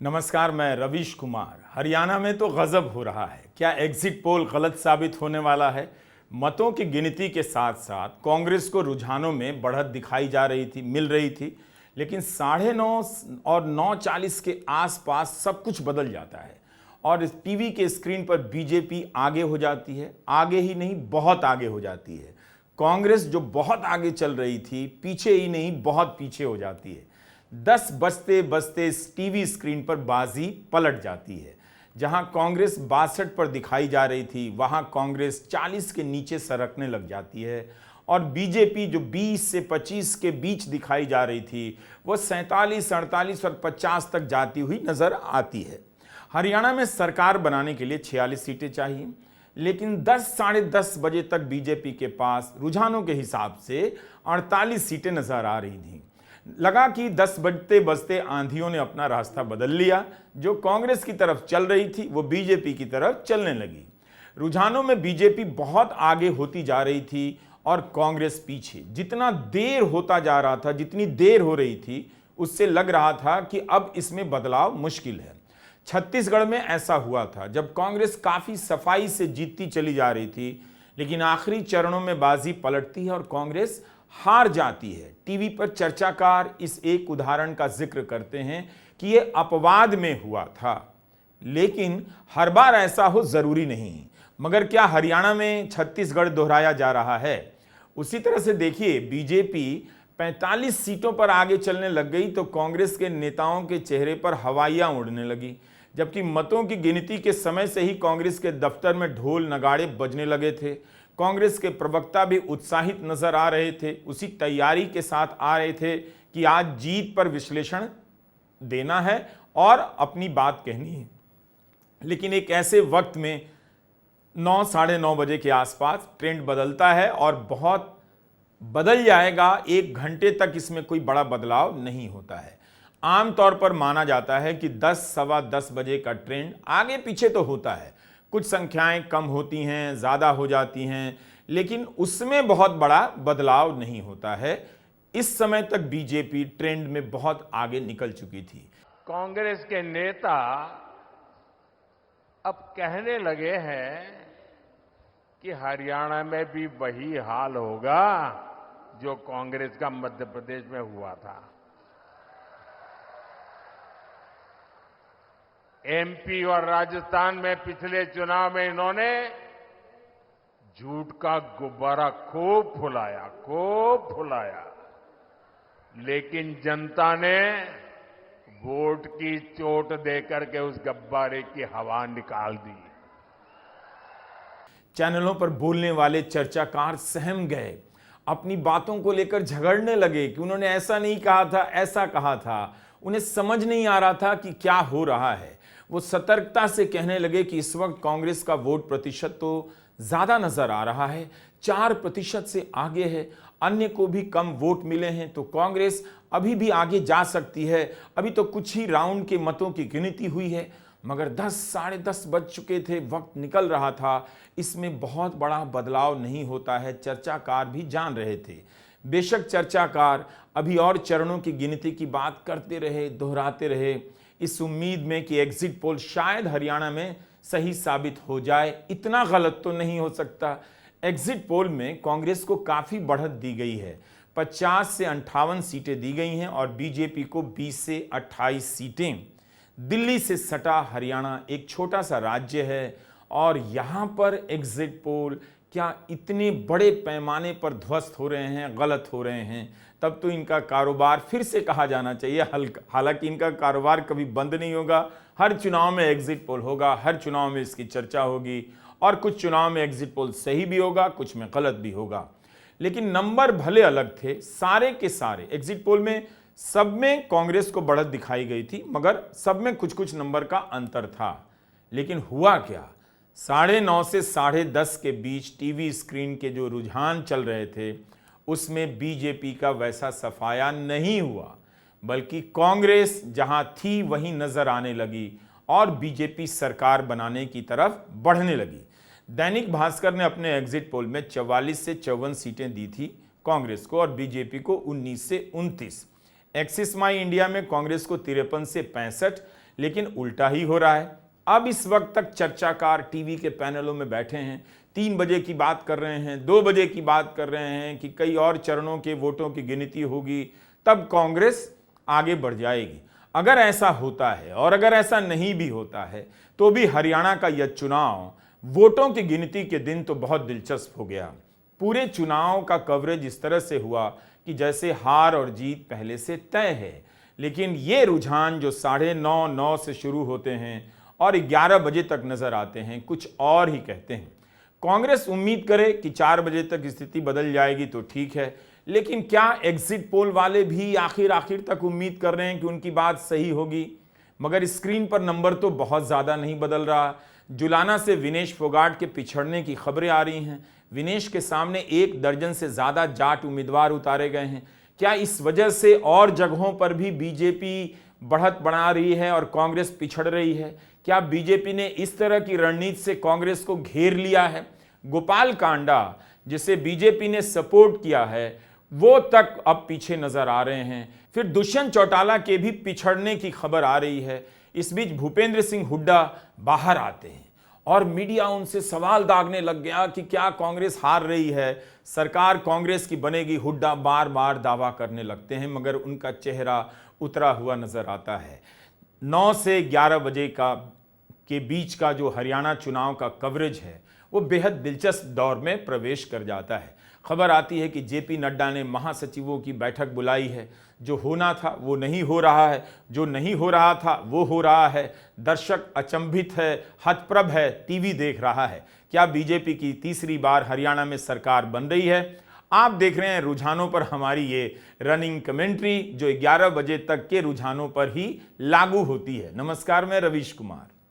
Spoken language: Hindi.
नमस्कार, मैं रवीश कुमार। हरियाणा में तो गजब हो रहा है। क्या एग्जिट पोल गलत साबित होने वाला है? मतों की गिनती के साथ साथ कांग्रेस को रुझानों में बढ़त दिखाई मिल रही थी, लेकिन 9:30 और 9:40 के आसपास सब कुछ बदल जाता है और इस टीवी के स्क्रीन पर बीजेपी आगे हो जाती है। आगे ही नहीं, बहुत आगे हो जाती है। कांग्रेस जो बहुत आगे चल रही थी, पीछे ही नहीं बहुत पीछे हो जाती है। 10 बजते बजते इस टीवी स्क्रीन पर बाजी पलट जाती है। जहां कांग्रेस 62 पर दिखाई जा रही थी, वहां कांग्रेस 40 के नीचे सरकने लग जाती है और बीजेपी जो 20 से 25 के बीच दिखाई जा रही थी, वो 47, 48 और 50 तक जाती हुई नजर आती है। हरियाणा में सरकार बनाने के लिए 46 सीटें चाहिए, लेकिन 10, साढ़े 10 बजे तक बीजेपी के पास रुझानों के हिसाब से 48 सीटें नजर आ रही थीं। लगा कि 10 बजते बजते आंधियों ने अपना रास्ता बदल लिया। जो कांग्रेस की तरफ चल रही थी, वो बीजेपी की तरफ चलने लगी। रुझानों में बीजेपी बहुत आगे होती जा रही थी और कांग्रेस पीछे। जितना देर होता जा रहा था, जितनी देर हो रही थी, उससे लग रहा था कि अब इसमें बदलाव मुश्किल है। छत्तीसगढ़ में ऐसा हुआ था, जब कांग्रेस काफी सफाई से जीतती चली जा रही थी, लेकिन आखिरी चरणों में बाजी पलटती है और कांग्रेस हार जाती है। टीवी पर चर्चाकार इस एक उदाहरण का जिक्र करते हैं कि यह अपवाद में हुआ था, लेकिन हर बार ऐसा हो जरूरी नहीं। मगर क्या हरियाणा में छत्तीसगढ़ दोहराया जा रहा है? उसी तरह से देखिए, बीजेपी 45 सीटों पर आगे चलने लग गई तो कांग्रेस के नेताओं के चेहरे पर हवाइयां उड़ने लगी। जबकि मतों की गिनती के समय से ही कांग्रेस के दफ्तर में ढोल नगाड़े बजने लगे थे। कांग्रेस के प्रवक्ता भी उत्साहित नजर आ रहे थे, उसी तैयारी के साथ आ रहे थे कि आज जीत पर विश्लेषण देना है और अपनी बात कहनी है। लेकिन एक ऐसे वक्त में 9, साढ़े 9 बजे के आसपास ट्रेंड बदलता है और बहुत बदल जाएगा। 1 घंटे तक इसमें कोई बड़ा बदलाव नहीं होता है। आमतौर पर माना जाता है कि 10, सवा 10 बजे का ट्रेंड आगे पीछे तो होता है, कुछ संख्याएं कम होती हैं, ज्यादा हो जाती हैं, लेकिन उसमें बहुत बड़ा बदलाव नहीं होता है। इस समय तक बीजेपी ट्रेंड में बहुत आगे निकल चुकी थी। कांग्रेस के नेता अब कहने लगे हैं कि हरियाणा में भी वही हाल होगा जो कांग्रेस का मध्य प्रदेश में हुआ था। एमपी और राजस्थान में पिछले चुनाव में इन्होंने झूठ का गुब्बारा खूब फुलाया, लेकिन जनता ने वोट की चोट देकर के उस गुब्बारे की हवा निकाल दी। चैनलों पर बोलने वाले चर्चाकार सहम गए, अपनी बातों को लेकर झगड़ने लगे कि उन्होंने ऐसा नहीं कहा था, ऐसा कहा था। उन्हें समझ नहीं आ रहा था कि क्या हो रहा है। वो सतर्कता से कहने लगे कि इस वक्त कांग्रेस का वोट प्रतिशत तो ज्यादा नजर आ रहा है, 4% से आगे है, अन्य को भी कम वोट मिले हैं, तो कांग्रेस अभी भी आगे जा सकती है। अभी तो कुछ ही राउंड के मतों की गिनती हुई है। मगर 10, साढ़े 10 बज चुके थे, वक्त निकल रहा था, इसमें बहुत बड़ा बदलाव नहीं होता है, चर्चाकार भी जान रहे थे। बेशक चर्चाकार अभी और चरणों की गिनती की बात करते रहे, दोहराते रहे, इस उम्मीद में कि एग्जिट पोल शायद हरियाणा में सही साबित हो जाए। इतना गलत तो नहीं हो सकता। एग्जिट पोल में कांग्रेस को काफी बढ़त दी गई है, 50 से 58 सीटें दी गई हैं और बीजेपी को 20 से 28 सीटें। दिल्ली से सटा हरियाणा एक छोटा सा राज्य है और यहां पर एग्जिट पोल क्या इतने बड़े पैमाने पर ध्वस्त हो रहे हैं, गलत हो रहे हैं? तब तो इनका कारोबार फिर से कहा जाना चाहिए। हालांकि इनका कारोबार कभी बंद नहीं होगा। हर चुनाव में एग्जिट पोल होगा, हर चुनाव में इसकी चर्चा होगी और कुछ चुनाव में एग्जिट पोल सही भी होगा, कुछ में गलत भी होगा। लेकिन नंबर भले अलग थे, सारे के सारे एग्जिट पोल में सब में कांग्रेस को बढ़त दिखाई गई थी, मगर सब में कुछ कुछ नंबर का अंतर था। लेकिन हुआ क्या? 9:30 से 10:30 के बीच टीवी स्क्रीन के जो रुझान चल रहे थे, उसमें बीजेपी का वैसा सफाया नहीं हुआ, बल्कि कांग्रेस जहां थी वहीं नजर आने लगी और बीजेपी सरकार बनाने की तरफ बढ़ने लगी। दैनिक भास्कर ने अपने एग्जिट पोल में 44 से 54 सीटें दी थी कांग्रेस को और बीजेपी को 19 से 29। एक्सिस माई इंडिया में कांग्रेस को 53 से 65, लेकिन उल्टा ही हो रहा है। अब इस वक्त तक चर्चाकार टीवी के पैनलों में बैठे हैं, 3 बजे की बात कर रहे हैं, 2 बजे की बात कर रहे हैं कि कई और चरणों के वोटों की गिनती होगी, तब कांग्रेस आगे बढ़ जाएगी। अगर ऐसा होता है और अगर ऐसा नहीं भी होता है तो भी हरियाणा का यह चुनाव वोटों की गिनती के दिन तो बहुत दिलचस्प हो गया। पूरे चुनाव का कवरेज इस तरह से हुआ कि जैसे हार और जीत पहले से तय है, लेकिन ये रुझान जो 9:30 से शुरू होते हैं और 11 बजे तक नजर आते हैं, कुछ और ही कहते हैं। कांग्रेस उम्मीद करे कि 4 बजे तक स्थिति बदल जाएगी तो ठीक है, लेकिन क्या एग्जिट पोल वाले भी आखिर तक उम्मीद कर रहे हैं कि उनकी बात सही होगी? मगर स्क्रीन पर नंबर तो बहुत ज्यादा नहीं बदल रहा। जुलाना से विनेश फोगाट के पिछड़ने की खबरें आ रही हैं। विनेश के सामने 1 दर्जन से ज्यादा जाट उम्मीदवार उतारे गए हैं। क्या इस वजह से और जगहों पर भी बीजेपी बढ़त बना रही है और कांग्रेस पिछड़ रही है? क्या बीजेपी ने इस तरह की रणनीति से कांग्रेस को घेर लिया है? गोपाल कांडा, जिसे बीजेपी ने सपोर्ट किया है, वो तक अब पीछे नजर आ रहे हैं। फिर दुष्यंत चौटाला के भी पिछड़ने की खबर आ रही है। इस बीच भूपेंद्र सिंह हुड्डा बाहर आते हैं और मीडिया उनसे सवाल दागने लग गया कि क्या कांग्रेस हार रही है, सरकार कांग्रेस की बनेगी। हुड्डा बार बार दावा करने लगते हैं, मगर उनका चेहरा उतरा हुआ नजर आता है। 9 से 11 बजे के बीच का जो हरियाणा चुनाव का कवरेज है वो बेहद दिलचस्प दौर में प्रवेश कर जाता है। खबर आती है कि जेपी नड्डा ने महासचिवों की बैठक बुलाई है। जो होना था वो नहीं हो रहा है, जो नहीं हो रहा था वो हो रहा है। दर्शक अचंभित है, हतप्रभ है, टीवी देख रहा है। क्या बीजेपी की तीसरी बार हरियाणा में सरकार बन रही है? आप देख रहे हैं रुझानों पर हमारी ये रनिंग कमेंट्री, जो 11 बजे तक के रुझानों पर ही लागू होती है। नमस्कार, मैं रवीश कुमार।